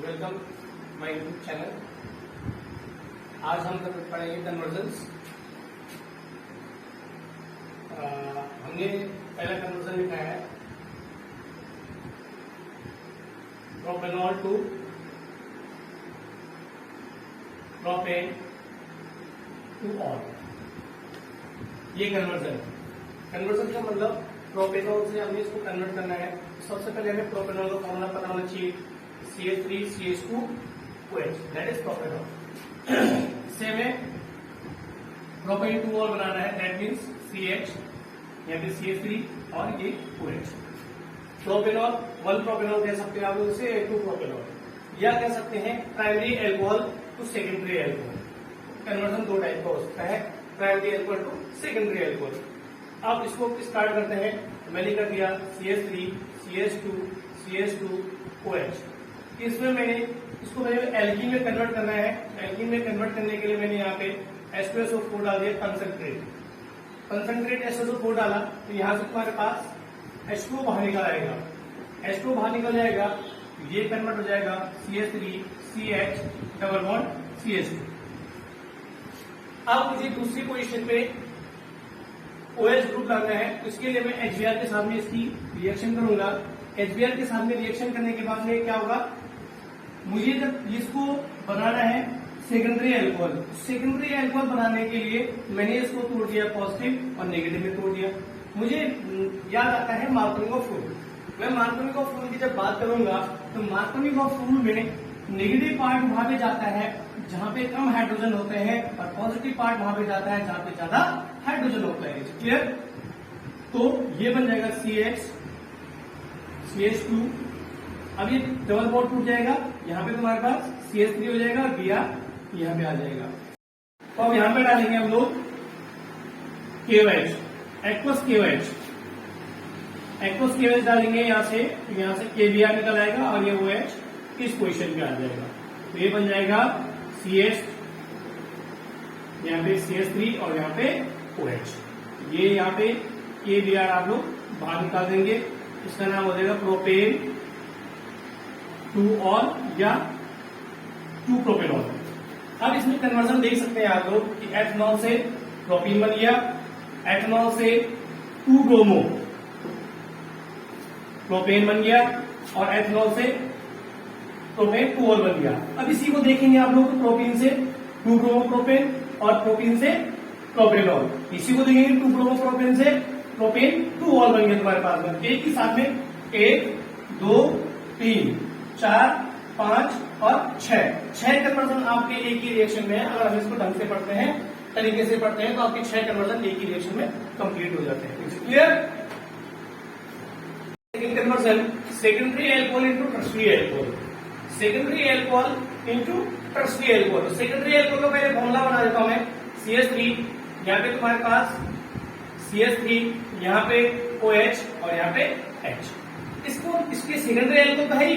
Welcome my YouTube channel. आज हम पढ़ेंगे कन्वर्जन्स। हमने पहला कन्वर्जन लिखा है propanol to propan two ol. ये कन्वर्जन का मतलब प्रोपेनॉल से हमें इसको कन्वर्ट करना है। सबसे पहले हमें प्रोपेनॉल का फॉर्मूला पता होना चाहिए, CH3CH2OH, दैट इज प्रोपेनॉल। इससे हमें प्रोपेन टू ऑल बनाना है, दैट मीन्स CH या फिर CH3 और ये OH। प्रोपेनॉल 1 प्रोपेनॉल कह सकते हैं आप लोग इसे, 2 प्रोपेनॉल, या कह सकते हैं primary alcohol to secondary alcohol. Conversion दो टाइप का हो सकता है, primary alcohol to secondary alcohol. अब इसको स्टार्ट करते हैं। मैंने कर दिया CH3 CH2 CH2OH। इसमें मैंने इसको एल्कीन में कन्वर्ट करना है। एल्कीन में कन्वर्ट करने के लिए मैंने यहाँ पे H2SO4 डाल दिया, कंसंट्रेट H2SO4 डाला, तो यहाँ से तुम्हारे पास H2 बाहर निकल आएगा। H2 बाहर निकल जाएगा, ये कन्वर्ट हो जाएगा CH3 CH double bond CH2। अब मुझे दूसरी पोजीशन पे OH ग्रुप डालना है, तो इसके लिए मैं HBr के सामने इसकी रिएक्शन करूंगा। HBr के सामने रिएक्शन करने के बाद में क्या होगा, मुझे जब इसको बनाना है सेकेंडरी एल्कोहल। सेकेंडरी एल्कोहल बनाने के लिए मैंने इसको तोड़ दिया, पॉजिटिव और नेगेटिव में तोड़ दिया। मुझे याद आता है मार्कोनिंग ऑफ रूल। मैं मार्कोनिंग ऑफ रूल की जब बात करूंगा तो मार्कोनिंग ऑफ रूल में नेगेटिव पार्ट वहां पे जाता है जहां पे कम हाइड्रोजन होते हैं, और पॉजिटिव पार्ट वहां पे जाता है जहां पे ज्यादा हाइड्रोजन होता है। क्लियर? तो ये बन जाएगा CH CH2। अब ये डबल बॉन्ड टूट जाएगा, यहाँ पे तुम्हारे पास CH3 हो जाएगा, Br यहाँ पे आ जाएगा। तो अब यहाँ पे डालेंगे हम लोग KOH, एक्वस KOH डालेंगे यहाँ से KBr निकल आएगा और ये OH इस पोजीशन पे आ जाएगा। तो ये बन जाएगा CH, यहाँ पे CH3 और यहाँ पे OH। ये यहाँ पे KBr आप लोग बाहर निकाल देंगे, इसका नाम हो जाएगा प्रोपेन टू ऑल या 2 प्रोपेनॉल। अब इसमें कन्वर्जन देख सकते हैं आप लोग कि एथनॉल से प्रोपीन बन गया, एथनॉल से 2 ब्रोमो प्रोपेन बन गया, और एथनॉल से प्रोपेन 2 ऑल बन गया। अब इसी को देखेंगे आप लोग, प्रोपीन से 2 ब्रोमो प्रोपेन और प्रोपीन से प्रोपेनॉल। इसी को देखेंगे 2 ब्रोमो प्रोपेन से प्रोपेन 2 ऑल बन गया तुम्हारे पास में। एक ही साथ में 1 2 3 4 5 और 6 कन्वर्जन आपके एक ही रिएक्शन में है। अगर हम इसको ढंग से पढ़ते हैं, तरीके से पढ़ते हैं, तो आपके 6 कन्वर्जन एक ही रिएक्शन में कंप्लीट हो जाते हैं। Clear? Second conversion, secondary alcohol into tertiary alcohol. Secondary alcohol into tertiary alcohol. Secondary alcohol का पहले फॉर्मूला बना देता हूं मैं। CH3, यहाँ पे तुम्हारे पास CH3, यहाँ पे OH और यहाँ पे H। इसके सेकेंडरी एल्कोहल तो है ही।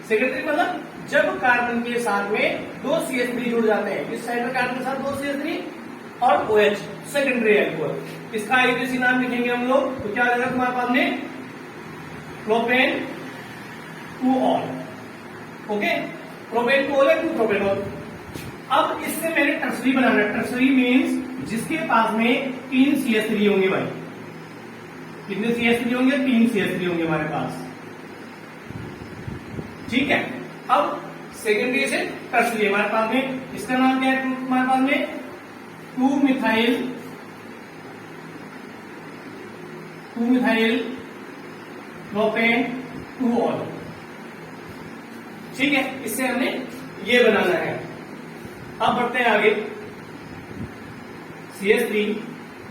सेकेंडरी मतलब जब कार्बन के साथ में 2 CH3 जुड़ जाते हैं, इस साइड में कार्बन के साथ 2 CH3 और OH, सेकेंडरी एल्कोहल। इसका आईयूपीएसी नाम लिखेंगे हम लोग, तो क्या आ जाएगा तुम्हारे पास में propane two all. Okay, propane two all है 2 प्रोपेनॉल। अब इससे मैंने टर्सरी बनाना है। टर्सरी मीन्स जिसके पास में 3 CH3 होंगे भाई। कितने CH3 होंगे? 3 CH3 होंगे हमारे पास। ठीक है। अब सेकेंडरी से टर्सरी हमारे पास में, इसका नाम क्या है तुम्हारे पास में? 2 मिथाइल प्रोपेन 2 ऑल। ठीक है, इससे हमने ये बनाना है। अब बढ़ते हैं आगे। CH3,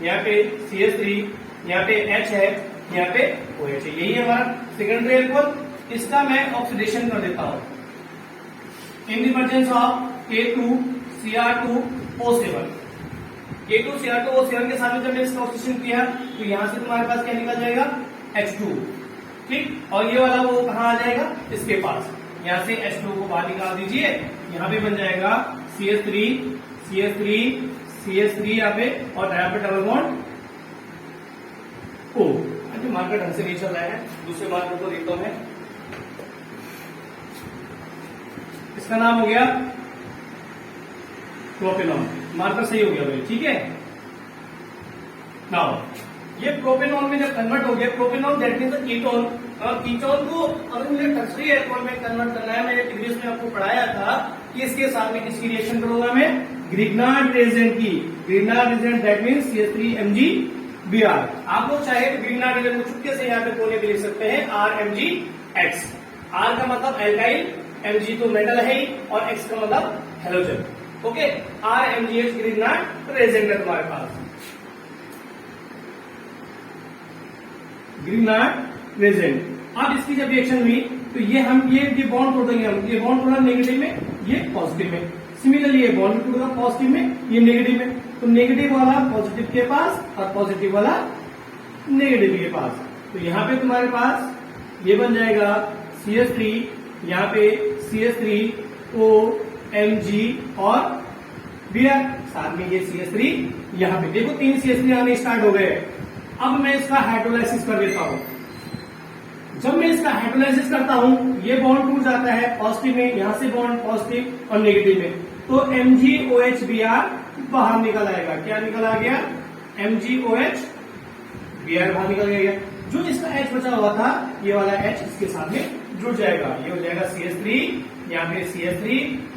यहाँ पे CH3, यहाँ पे H है, यहाँ पे OH है। यही है हमारा सेकेंडरी एल्कोहल। इसका मैं ऑक्सीडेशन कर देता हूं in the presence of K2Cr2O7। K2Cr2O7 के साथ में जब मैंने इसका ऑक्सीडेशन किया तो यहां से तुम्हारे पास क्या निकल जाएगा? H2। ठीक, और ये वाला वो कहां आ जाएगा? इसके पास। यहां से H2 को बाहर निकाल दीजिए, यहां पे बन जाएगा CH3 यहाँ पे, और यहाँ पे डबल बॉन्ड O। मार्कर ढंग से नहीं चल रहा है, दूसरे मार्कर को देखता हूं मैं। इसका नाम हो गया प्रोपेनॉल। मार्कर सही हो गया भाई, ठीक है। नाउ ये प्रोपेनॉल में जब कन्वर्ट हो गया, प्रोपेनॉल दैट मीन्स कीटोन, और कीटोन को अगर मुझे टर्सरी अल्कोहल में कन्वर्ट करना है, मैंने डिग्रीज में आपको पढ़ाया था कि इसके साथ में किसकी रिएक्शन करूंगा मैं, ग्रिग्नार्ड रिएजेंट की। Grignard reagent that means CH3MgBr। आप लोग चाहे तो ग्रिग्नार्ड रिएजेंट को चुपके से यहाँ पे कोने पे लिख सकते हैं RMgX। R का मतलब एल्काइल, Mg तो मेटल है ही, और X का मतलब halogen. Okay, RMgX Grignard reagent है तुम्हारे पास, ग्रिग्नार्ड रिएजेंट। अब इसकी जब रिएक्शन हुई तो ये बॉन्ड तोड़ देंगे हम, ये बॉन्ड तोड़ा नेगेटिव में, ये पॉजिटिव में। सिमिलरली ये बॉन्ड टूटेगा पॉजिटिव में, ये नेगेटिव में। तो नेगेटिव वाला पॉजिटिव के पास और पॉजिटिव वाला नेगेटिव के पास। तो यहाँ पे तुम्हारे पास ये बन जाएगा CH3, यहाँ पे CH3O Mg और Br, साथ में ये CH3, यहाँ पे देखो 3 CH3 आने स्टार्ट हो गए। अब मैं इसका हाइड्रोलाइसिस कर देता हूं। जब मैं इसका हाइड्रोलाइसिस करता हूं, ये बॉन्ड टूट जाता है पॉजिटिव में, यहां से बॉन्ड पॉजिटिव और नेगेटिव में, तो MgOH-Br बाहर निकल आएगा। क्या निकल आ गया, MgOH-Br बाहर निकल गया। जो इसका H बचा हुआ था, ये वाला H इसके साथ में जुड़ जाएगा। ये हो जाएगा CH3, यहाँ पे CH3,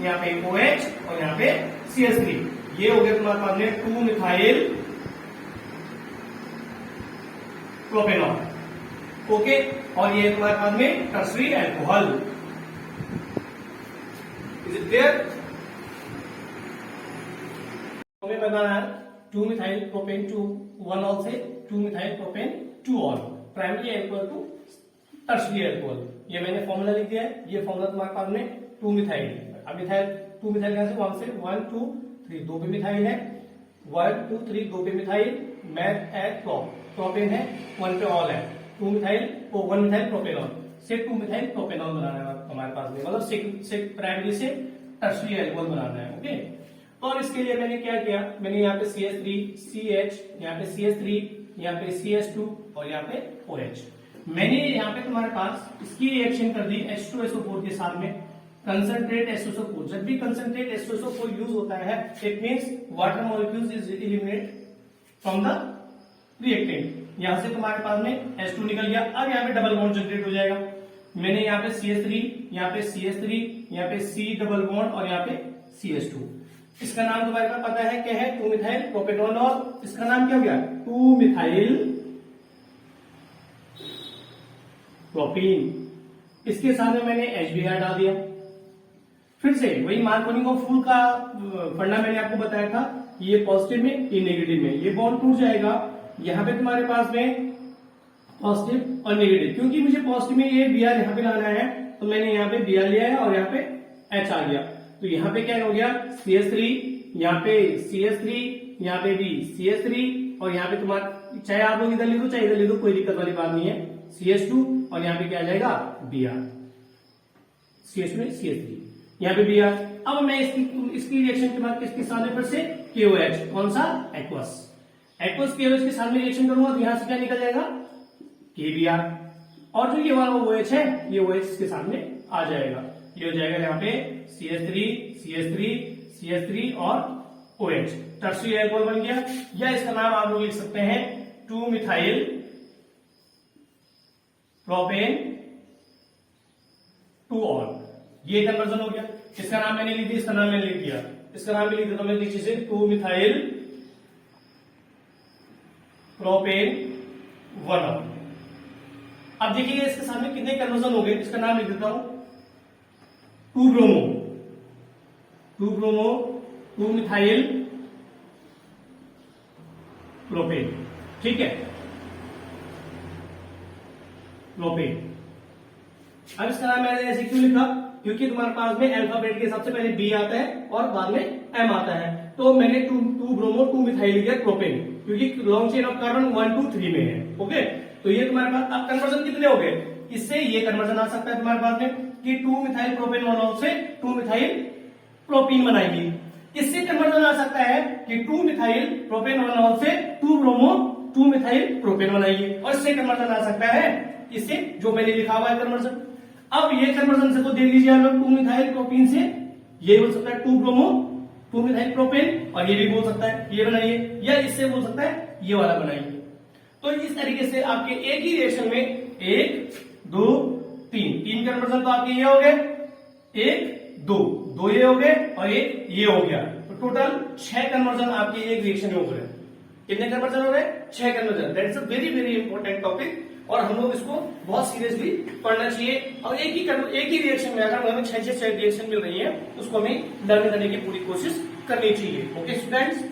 यहाँ पे OH और यहाँ पे CH3। ये हो गया तुम्हारे पास में 2-मिथाइल प्रोपेनॉल। ओके, और ये तुम्हारे पास में tertiary alcohol. Is it clear? हमें बनाना है 2-मिथाइल प्रोपेन 2-1-ऑल से 2-मिथाइल प्रोपेन 2-ऑल, primary alcohol to tertiary alcohol. ये मैंने फॉर्मूला लिख दिया है। ये फॉर्मूला तुम्हारे पास में 2-मिथाइल। अब मिथाइल 2-मिथाइल कहां से, 1 से 1 2 3 2 पे मिथाइल है, 1 2 3 2 पे मिथाइल, मैथ है प्रोपेन है, 1 पे ऑल है, 2-मिथाइल वो 1-मिथाइल प्रोपेनॉल से 2-मिथाइल प्रोपेनॉल बनाना है हमारे पास में, मतलब से प्राइमरी से टर्सरी अल्कोहल बनाना है। ओके, और इसके लिए मैंने क्या किया, मैंने यहाँ पे CH3 CH, यहाँ पे CH3, यहाँ पे CH2 और यहाँ पे OH। मैंने यहाँ पे तुम्हारे पास इसकी रिएक्शन कर दी H2SO4 के साथ में कंसंट्रेट SO4। जब भी कंसंट्रेट SO4 यूज होता है, it means water molecules is eliminate from the reactant. यहां से तुम्हारे पास में H2 निकल गया। अब यहाँ पे डबल बॉन्ड जनरेट हो जाएगा। मैंने यहाँ पे CH3, यहाँ पे CH3, यहाँ पे C डबल बॉन्ड और यहाँ पे CH2। इसका नाम तुम्हारे पास पता है क्या है, 2-मिथाइल प्रोपेनॉल। और इसका नाम क्या हो गया, 2-मिथाइल प्रोपीन। इसके साथ में मैंने HBr डाल दिया। फिर से वही मार्कोनी ऑफ फूल का फंडा मैंने आपको बताया था, ये पॉजिटिव में, ये नेगेटिव में, ये बॉन्ड टूट जाएगा। यहाँ पे तुम्हारे पास में पॉजिटिव और नेगेटिव, क्योंकि मुझे पॉजिटिव में ये Br यहाँ पे लाना है, तो मैंने यहाँ पे Br लिया है और यहाँ पे H आ गया। तो यहाँ पे क्या हो गया, CH3, यहाँ पे CH3, यहाँ पे भी CH3 और यहाँ पे तुम्हारा, चाहे आप लोग इधर लिखो चाहे इधर लिखो, कोई दिक्कत वाली बात नहीं है, CH2 और यहाँ पे क्या आ जाएगा Br, CH2 में CH3, यहाँ पे Br। अब मैं इसकी रिएक्शन के बाद किसके साथ में, फिर से KOH, कौन सा, एक्वस KOH के साथ में रिएक्शन करूंगा तो यहां से क्या निकल जाएगा, KBr। और जो ये वाला OH है, ये OH के सामने आ जाएगा। ये हो जाएगा यहाँ पे CH3 CH3 CH3 और OH, टर्सरी अल्कोहल बन गया। या इसका नाम आप लोग लिख सकते हैं 2-मिथाइल प्रोपेन 2-ऑल। ये कन्वर्जन हो गया। इसका नाम मैंने लिख दिया, इसका नाम मैंने लिख दिया, इसका नाम भी लिख देता हूं नीचे से, 2-मिथाइल प्रोपेन 1-ऑल। अब देखिए इसके सामने कितने कन्वर्जन हो गए। इसका नाम लिख देता हूं 2-ब्रोमो 2-मिथाइल प्रोपेन, ठीक है, प्रोपेन। अब इसका नाम मैंने ऐसे क्यों लिखा, क्योंकि तुम्हारे पास में अल्फाबेट के हिसाब से पहले B आता है और बाद में M आता है, तो मैंने 2-ब्रोमो 2-मिथाइल लिखा प्रोपेन, क्योंकि लॉन्ग चेन ऑफ कार्बन 1 2 3 में है। ओके, तो ये तुम्हारे पास अब कन्वर्जन कितने हो गए, इससे ये कन्वर्जन आ सकता है तुम्हारे पास में कि 2-मिथाइल प्रोपेन 1-ऑल से 2-मिथाइल प्रोपीन बनाएगी। इससे कन्वर्जन आ सकता है कि 2-मिथाइल प्रोपेन 1-ऑल से 2-ब्रोमो 2-मिथाइल प्रोपेन बनाएगी। और इससे कन्वर्जन आ सकता है इससे जो मैंने लिखा हुआ है कन्वर्जन। अब ये कन्वर्जन से तो देख लीजिए आप लोग, 2-मिथाइल प्रोपीन से ये बोल सकता है 2 ब्रोमो 2 मिथाइल प्रोपेन, और ये भी बोल सकता है ये बनाइए, या इससे बोल सकता है ये वाला बनाइए। तो इस तरीके से आपके एक ही रिएक्शन में 1 2 3 कन्वर्जन तो आपके ये हो गए, 1 2 ये हो गए और एक ये हो गया, तो टोटल 6 कन्वर्जन आपके एक रिएक्शन में हो गए। कितने कन्वर्जन हो गए? 6 conversion. That is a very very important topic, और हम लोग इसको बहुत सीरियसली पढ़ना चाहिए। और एक ही रिएक्शन में अगर हमें 6 रिएक्शन मिल रही है, उसको हमें लर्न करने की पूरी कोशिश करनी चाहिए। Okay students.